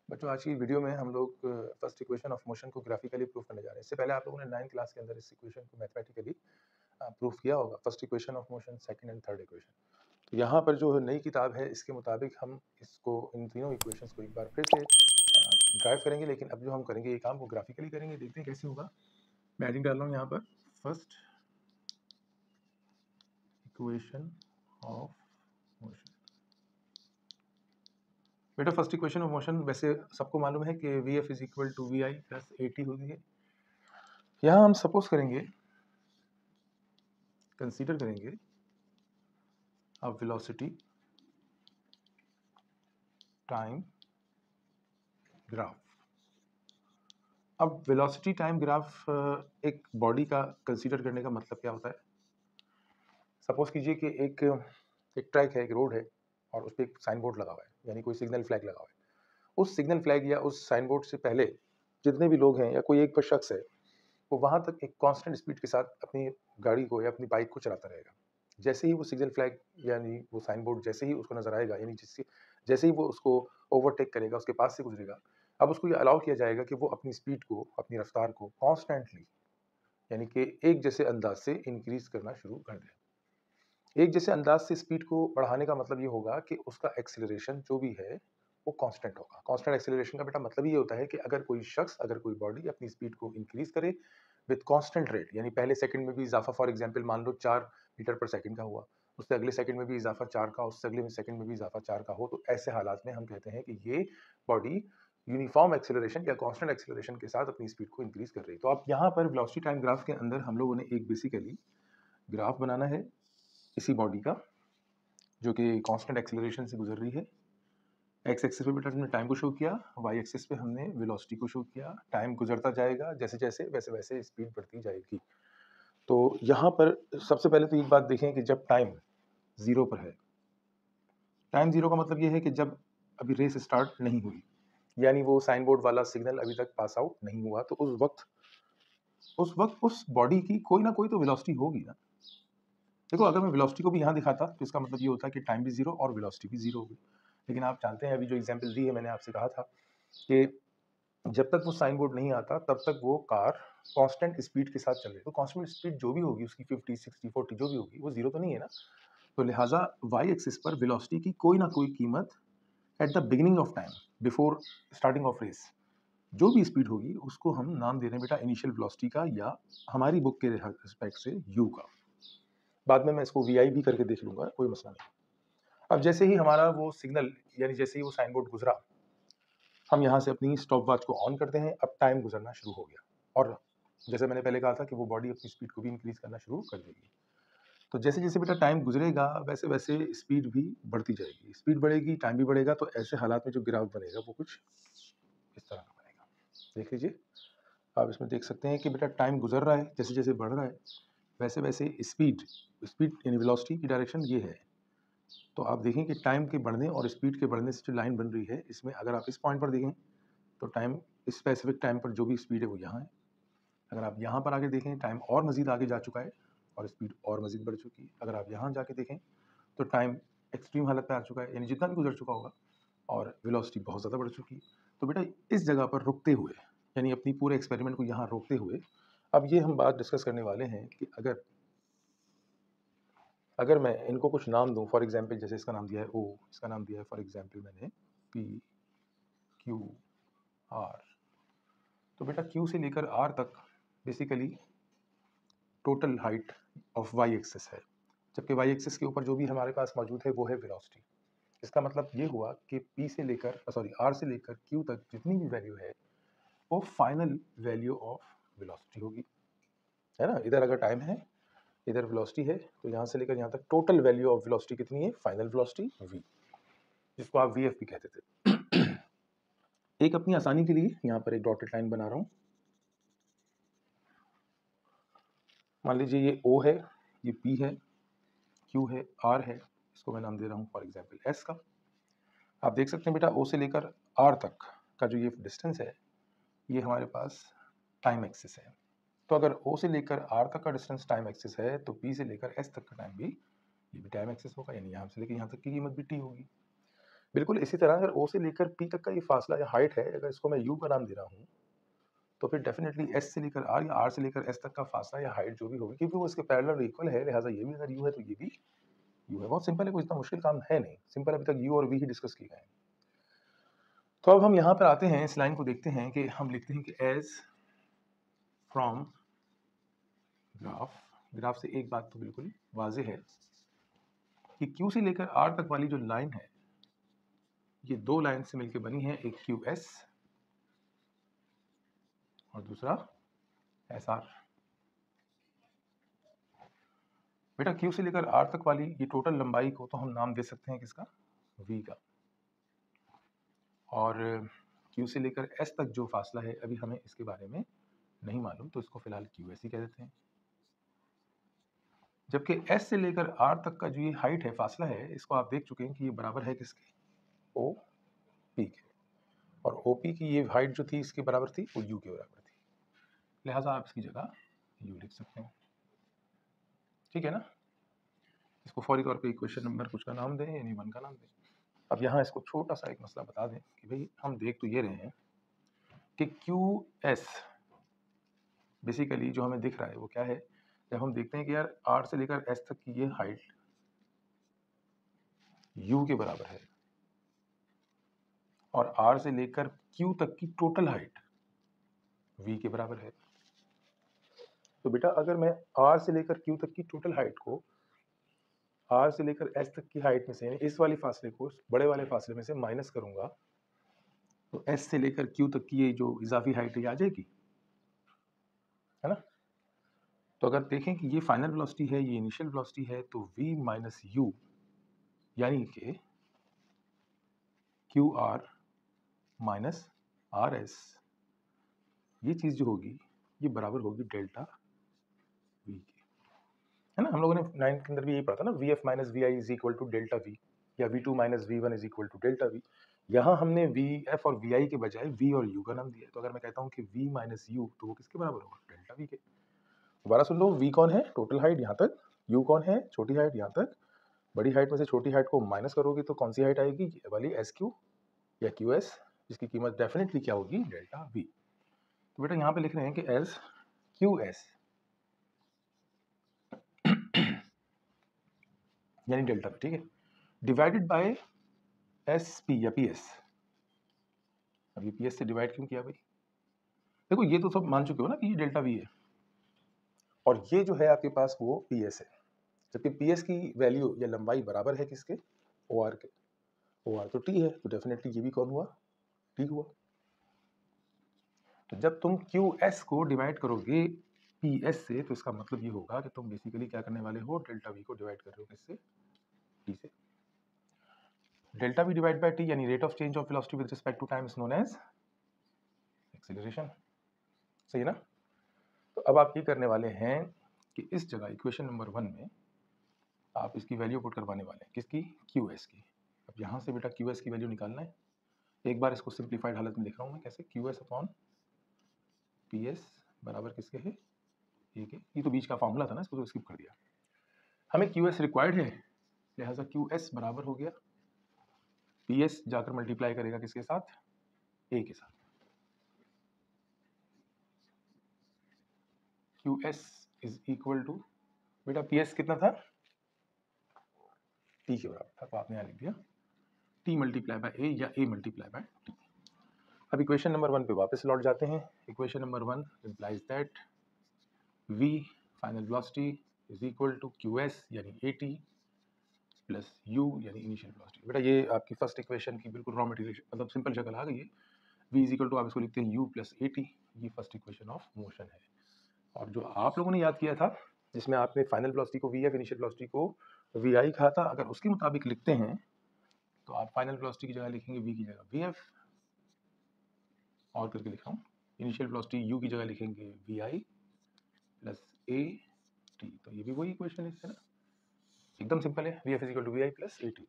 बच्चों आज की वीडियो में हम लोग फर्स्ट इक्वेशन ऑफ मोशन को ग्राफिकली प्रूव करने जा रहे हैं। इससे पहले आप लोगों ने 9th क्लास के अंदर इस इक्वेशन को मैथमेटिकली प्रूव किया होगा, first equation of motion, second and third equation. तो यहाँ पर जो नई किताब है इसके मुताबिक हम इसको इन तीनों इक्वेशंस को एक बार फिर से ड्राइव करेंगे, लेकिन अब जो हम करेंगे ये काम को ग्राफिकली करेंगे। देखते हैं कैसे होगा। मैं हेडिंग डाल रहा हूँ यहाँ पर फर्स्ट इक्वेशन ऑफ मोशन। बेटा फर्स्ट इक्वेशन ऑफ मोशन वैसे सबको मालूम है कि V F is equal to V I plus A T होती है। यहाँ हम सपोज करेंगे, कंसीडर करेंगे अब वेलोसिटी टाइम ग्राफ। अब वेलोसिटी टाइम ग्राफ एक बॉडी का कंसीडर करने का मतलब क्या होता है। सपोज कीजिए कि एक ट्रैक है, एक रोड है और उस पर एक साइन बोर्ड लगा हुआ है, यानी कोई सिग्नल फ्लैग लगा हुआ है। उस सिग्नल फ्लैग या उस साइन बोर्ड से पहले जितने भी लोग हैं या कोई एक शख्स है, वो वहाँ तक एक कांस्टेंट स्पीड के साथ अपनी गाड़ी को या अपनी बाइक को चलाता रहेगा। जैसे ही वो सिग्नल फ्लैग यानी वो साइन बोर्ड जैसे ही उसको नजर आएगा, यानी जैसे ही वो उसको ओवरटेक करेगा, उसके पास से गुजरेगा, अब उसको ये अलाउ किया जाएगा कि वो अपनी स्पीड को, अपनी रफ्तार को कॉन्स्टेंटली यानी कि एक जैसे अंदाज से इंक्रीज करना शुरू कर दे। एक जैसे अंदाज से स्पीड को बढ़ाने का मतलब ये होगा कि उसका एक्सीलरेशन जो भी है वो कांस्टेंट होगा। कांस्टेंट एक्सीलरेशन का बेटा मतलब ये होता है कि अगर कोई शख्स, अगर कोई बॉडी अपनी स्पीड को इंक्रीज करे विद कांस्टेंट रेट, यानी पहले सेकंड में भी इजाफा, फॉर एग्जांपल मान लो 4 मीटर पर सेकंड का हुआ, उससे अगले सेकंड में भी इजाफा 4 का, उससे अगले सेकंड में भी इजाफा 4 का हो, तो ऐसे हालात में हम कहते हैं कि ये बॉडी यूनिफॉर्म एक्सीलरेशन या कांस्टेंट एक्सीलरेशन के साथ अपनी स्पीड को इंक्रीज कर रही है। तो आप यहाँ पर वेलोसिटी टाइम ग्राफ के अंदर हम लोगों ने एक बेसिकली ग्राफ बनाना है इसी बॉडी का, जो कि कांस्टेंट एक्सीलरेशन से गुजर रही है। एक्स एक्सिस पे बेटा हमने टाइम को शो किया, वाई एक्सिस पे हमने वेलोसिटी को शो किया। टाइम गुजरता जाएगा, जैसे जैसे वैसे वैसे स्पीड बढ़ती जाएगी। तो यहाँ पर सबसे पहले तो एक बात देखें कि जब टाइम जीरो पर है, टाइम जीरो का मतलब ये है कि जब अभी रेस स्टार्ट नहीं हुई, यानी वो साइन बोर्ड वाला सिग्नल अभी तक पास आउट नहीं हुआ, तो उस वक्त उस बॉडी की कोई ना कोई तो वेलोसिटी होगी ना। देखो, अगर मैं वेलोसिटी को भी यहाँ दिखाता तो इसका मतलब ये होता कि टाइम भी जीरो और वेलोसिटी भी जीरो होगी। लेकिन आप जानते हैं, अभी जो एग्जाम्पल दी है, मैंने आपसे कहा था कि जब तक वो साइन बोर्ड नहीं आता तब तक वो कार कांस्टेंट स्पीड के साथ चल रही है। तो कांस्टेंट स्पीड जो भी होगी उसकी 50, 60, 40 जो भी होगी, वो जीरो तो नहीं है ना। तो लिहाजा वाई एक्सिस पर वेलोसिटी की कोई ना कोई कीमत at the beginning of time, before starting of race, जो भी स्पीड होगी उसको हम नाम दे रहे हैं बेटा इनिशियल वेलोसिटी का, या हमारी बुक के रिस्पेक्ट से यू का। बाद में मैं इसको वी आई भी करके देख लूंगा, कोई मसला नहीं। अब जैसे ही हमारा वो सिग्नल यानी जैसे ही वो साइन बोर्ड गुजरा, हम यहाँ से अपनी स्टॉप वॉच को ऑन करते हैं। अब टाइम गुजरना शुरू हो गया और जैसे मैंने पहले कहा था कि वो बॉडी अपनी स्पीड को भी इंक्रीज करना शुरू कर देगी। तो जैसे जैसे बेटा टाइम गुजरेगा वैसे वैसे स्पीड भी बढ़ती जाएगी, स्पीड बढ़ेगी, टाइम भी बढ़ेगा। तो ऐसे हालात में जो ग्राफ बनेगा वो कुछ इस तरह का बनेगा। देख लीजिए, आप इसमें देख सकते हैं कि बेटा टाइम गुजर रहा है, जैसे जैसे बढ़ रहा है वैसे वैसे स्पीड स्पीड यानी वेलोसिटी की डायरेक्शन ये है। तो आप देखें कि टाइम के बढ़ने और स्पीड के बढ़ने से जो लाइन बन रही है, इसमें अगर आप इस पॉइंट पर देखें तो टाइम, स्पेसिफिक टाइम पर जो भी स्पीड है वो यहाँ है। अगर आप यहाँ पर आगे देखें, टाइम और मज़ीद आगे जा चुका है और स्पीड और मज़ीद बढ़ चुकी है। अगर आप यहाँ जाके देखें तो टाइम एक्सट्रीम हालत पे आ चुका है, यानी जितना भी गुजर चुका होगा, और वेलोसिटी बहुत ज़्यादा बढ़ चुकी है। तो बेटा इस जगह पर रुकते हुए, यानी अपनी पूरे एक्सपेरिमेंट को यहाँ रोकते हुए, अब ये हम बात डिस्कस करने वाले हैं कि अगर मैं इनको कुछ नाम दूँ, फॉर एग्जाम्पल जैसे इसका नाम दिया है ओ, इसका नाम दिया है फॉर एग्जाम्पल मैंने पी, क्यू, आर। तो बेटा क्यू से लेकर आर तक basically total height of Y axis है, जबकि वाई एक्सिस के ऊपर जो भी हमारे पास मौजूद है वो है वेलोसिटी। इसका मतलब ये हुआ कि पी से लेकर आर से लेकर क्यू तक जितनी भी वैल्यू है वो फाइनल वैल्यू ऑफ वेलोसिटी होगी, है ना। इधर अगर टाइम है, इधर वेलोसिटी है, तो यहाँ से लेकर यहाँ तक टोटल वैल्यू ऑफ वेलोसिटी कितनी है, फाइनल वेलोसिटी वी, जिसको आप वी एफ भी कहते थे। एक अपनी आसानी के लिए यहाँ पर एक डॉटेड लाइन बना रहा हूँ। मान लीजिए ये O है, ये P है, Q है, R है, इसको मैं नाम दे रहा हूँ फॉर एग्जांपल S का। आप देख सकते हैं बेटा O से लेकर R तक का जो ये डिस्टेंस है, ये हमारे पास टाइम एक्सिस है। तो अगर O से लेकर R तक का डिस्टेंस टाइम एक्सिस है, तो P से लेकर S तक का टाइम भी, ये भी टाइम एक्सिस होगा, यानी यहाँ से लेकर यहाँ तक की कीमत भी T होगी। बिल्कुल इसी तरह अगर ओ से लेकर पी तक का ये फासला या हाइट है, अगर इसको मैं यू का नाम दे रहा हूँ, तो फिर डेफिनेटली एस से लेकर आर या आर से लेकर एस तक का फासला या हाइट जो भी होगी, क्योंकि वो इसके पैरेलल और इक्वल है, लिहाजा ये भी अगर यू है तो ये भी यू है। बहुत सिंपल है, कोई इतना मुश्किल काम है नहीं, सिंपल अभी तक यू और वी ही डिस्कस किए गए हैं। तो अब हम यहाँ पर आते हैं, इस लाइन को देखते हैं कि हम लिखते हैं कि एज फ्रॉम ग्राफ से एक बात तो बिल्कुल वाजे है कि क्यू से लेकर आर तक वाली जो लाइन है, ये दो लाइन से मिलकर बनी है, एक क्यू एस और दूसरा एस आर। बेटा क्यू से लेकर आर तक वाली ये टोटल लंबाई को तो हम नाम दे सकते हैं किसका, वी का, और क्यू से लेकर एस तक जो फासला है अभी हमें इसके बारे में नहीं मालूम, तो इसको फिलहाल क्यू एस ही कह देते हैं। जबकि एस से लेकर आर तक का जो ये हाइट है, फासला है, इसको आप देख चुके हैं कि ये बराबर है किसके, ओ पी के, और ओ पी की ये हाइट जो थी इसके बराबर थी, वो यू के बराबर थी, लिहाजा आप इसकी जगह यू लिख सकते हैं। ठीक है ना, इसको फौरी तौर पे इक्वेशन नंबर कुछ का नाम दें, यानी 1 का नाम दें। अब यहाँ इसको छोटा सा एक मसला बता दें कि भाई हम देख तो ये रहे हैं कि क्यू एस बेसिकली जो हमें दिख रहा है वो क्या है, जब हम देखते हैं कि यार आर से लेकर एस तक की ये हाइट यू के बराबर है और आर से लेकर क्यू तक की टोटल हाइट वी के बराबर है, तो बेटा अगर मैं आर से लेकर क्यू तक की टोटल हाइट को आर से लेकर एस तक की हाइट में से, यानी इस वाली फासले को बड़े वाले फासले में से माइनस करूंगा, तो एस से लेकर क्यू तक की ये जो इजाफी हाइट है ये आ जाएगी, है ना। तो अगर देखें कि ये फाइनल वेलोसिटी है, ये इनिशियल वेलोसिटी है, तो v माइनस यू यानी कि Q R minus R S, ये चीज़ जो होगी ये बराबर होगी डेल्टा वी के, है ना। हम लोगों ने 9th के अंदर भी यही पढ़ा था ना, V F minus V I is equal to delta V, या v2 minus V one is equal to delta V. यहाँ हमने वी एफ और वी आई के बजाय वी और यू का नाम दिया है, तो अगर मैं कहता हूँ कि v माइनस यू, तो वो किसके बराबर होगा, डेल्टा वी के। दोबारा सुन लो, v कौन है, टोटल हाइट यहाँ तक, u कौन है, छोटी हाइट यहाँ तक, बड़ी हाइट में से छोटी हाइट को माइनस करोगे तो कौन सी हाइट आएगी, ये वाली एस क्यू या क्यू एस, जिसकी कीमत डेफिनेटली क्या होगी, डेल्टा वी। तो बेटा यहाँ पे लिख रहे हैं कि एस क्यू एस यानी डेल्टा वी, ठीक है, डिवाइडेड बाय एस पी या पी एस। अब ये पी एस से डिवाइड क्यों किया भाई, देखो ये तो सब मान चुके हो ना कि ये डेल्टा वी है, और ये जो है आपके पास वो पी एस है, जबकि पी एस की वैल्यू या लंबाई बराबर है किसके, ओ आर के, ओ आर तो टी है, तो डेफिनेटली ये भी कौन हुआ, टी हुआ। तो जब तुम क्यू एस को डिवाइड करोगे पी एस से, तो इसका मतलब ये होगा कि तुम बेसिकली क्या करने वाले हो, डेल्टा वी को डिवाइड कर रहे हो किससे, टी से। Delta V divide by T यानी rate of change of velocity with respect to time is known as acceleration, सही है ना। तो अब आप ये करने वाले हैं कि इस जगह इक्वेशन नंबर 1 में आप इसकी वैल्यू पुट करवाने वाले हैं, किसकी, क्यू एस की। अब यहाँ से बेटा क्यू एस की वैल्यू निकालना है, एक बार इसको सिंप्लीफाइड हालत में लिख रहा हूँ मैं, कैसे, Q S upon P S बराबर किसके है, ए के। ये तो बीच का फॉर्मूला था ना, इसको तो स्किप कर दिया। हमें क्यू एस रिक्वायर्ड है, लिहाजा क्यू एस बराबर हो गया पी एस जाकर मल्टीप्लाई करेगा किसके साथ, ए के साथ। Q S is equal to, बेटा पी एस कितना था, टी के बराबर था, तो आपने यहाँ लिख दिया टी मल्टीप्लाई बाय ए या ए मल्टीप्लाई बाय टी। अब इक्वेशन नंबर 1 पे वापस लौट जाते हैं। Equation number 1 implies that v final velocity is equal to Q S यानी ए टी प्लस यू यानी इनिशियल वेलोसिटी। बेटा ये आपकी फर्स्ट इक्वेशन की बिल्कुल रॉ मटेरियल मतलब सिंपल शक्ल आ गई है। v इज इक्वल टू आप इसको लिखते हैं u प्लस ए टी, ये फर्स्ट इक्वेशन ऑफ मोशन है। और जो आप लोगों ने याद किया था, जिसमें आपने फाइनल वेलोसिटी को वी एफ, इनिशियल वेलोसिटी को वी आई कहा था, अगर उसके मुताबिक लिखते हैं तो आप फाइनल वेलोसिटी की जगह लिखेंगे v की जगह वी एफ, और करके लिख रहा हूँ, इनिशियल वेलोसिटी u की जगह लिखेंगे V I plus A T. तो ये भी वही इक्वेशन है ना, एकदम सिंपल है, V F is equal to V I plus A T.